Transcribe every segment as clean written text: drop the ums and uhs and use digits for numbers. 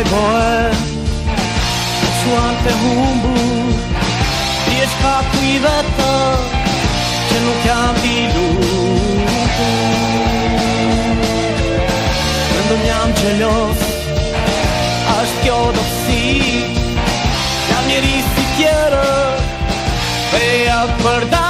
boy, suante humbu, riesco a cuidata, che non cambi lupo. Quando andiamo celos, a schiodo si, la mia ristichiera, e a guardare.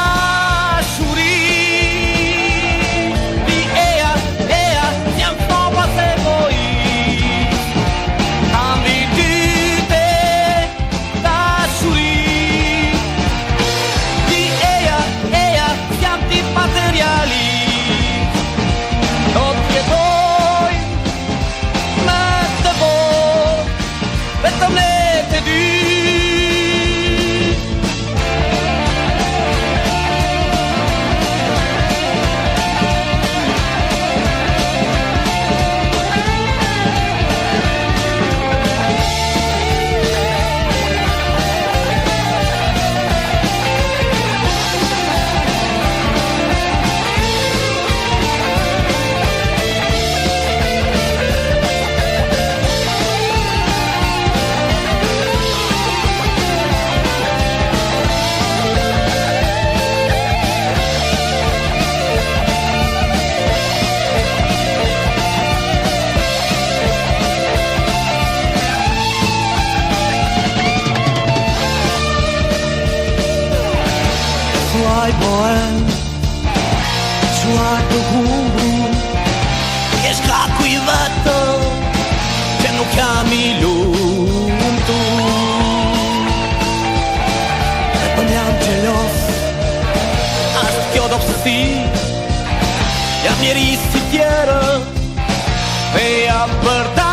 Fly boy, fly the humbu, riesco a cuidata, che non chiami l'unto. E poniamo celos, a schiodo si, la mia ristichiera, e a verdad.